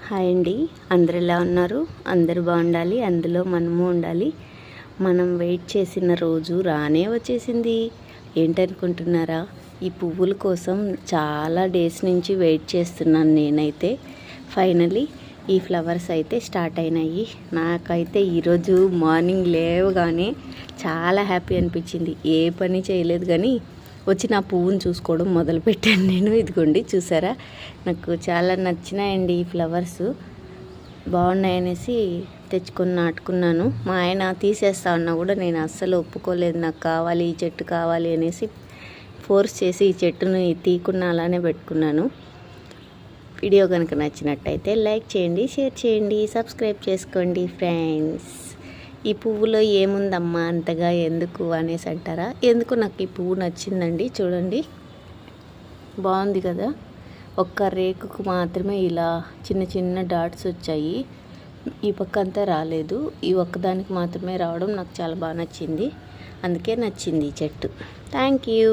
Hi అండి, అందరు ఎలా ఉన్నారు? అందరూ బాగుండాలి, అందులో మనము ఉండాలి. మనం వెయిట్ చేసిన రోజు రానే వచ్చేసింది. ఏంటనుకుంటున్నారా? ఈ పువ్వుల కోసం చాలా డేస్ నుంచి వెయిట్ చేస్తున్నాను నేనైతే. ఫైనలీ ఈ ఫ్లవర్స్ అయితే స్టార్ట్ అయినాయి. నాకైతే ఈరోజు మార్నింగ్ లేవగానే చాలా హ్యాపీ అనిపించింది. ఏ పని చేయలేదు కానీ వచ్చి నా పువ్వుని చూసుకోవడం మొదలుపెట్టాను నేను. ఇదిగోండి, చూసారా? నాకు చాలా నచ్చినాయండి ఈ ఫ్లవర్స్. బాగున్నాయనేసి తెచ్చుకొని నాటుకున్నాను. మా ఆయన తీసేస్తా ఉన్నా కూడా నేను అస్సలు ఒప్పుకోలేదు. నాకు కావాలి, ఈ చెట్టు కావాలి అనేసి ఫోర్స్ చేసి ఈ చెట్టుని తీయకుండా అలానే పెట్టుకున్నాను. వీడియో కనుక నచ్చినట్టయితే లైక్ చేయండి, షేర్ చేయండి, సబ్స్క్రైబ్ చేసుకోండి ఫ్రెండ్స్. ఈ పువ్వులో ఏముందమ్మా అంతగా ఎందుకు అనేసి అంటారా? ఎందుకు నాకు ఈ పువ్వు నచ్చిందండి. చూడండి, బాగుంది కదా. ఒక్క రేకుకు మాత్రమే ఇలా చిన్న చిన్న డాట్స్ వచ్చాయి. ఈ పక్క అంతా రాలేదు. ఈ ఒక్కదానికి మాత్రమే రావడం నాకు చాలా బాగా నచ్చింది. అందుకే నచ్చింది ఈ చెట్టు. Thank you.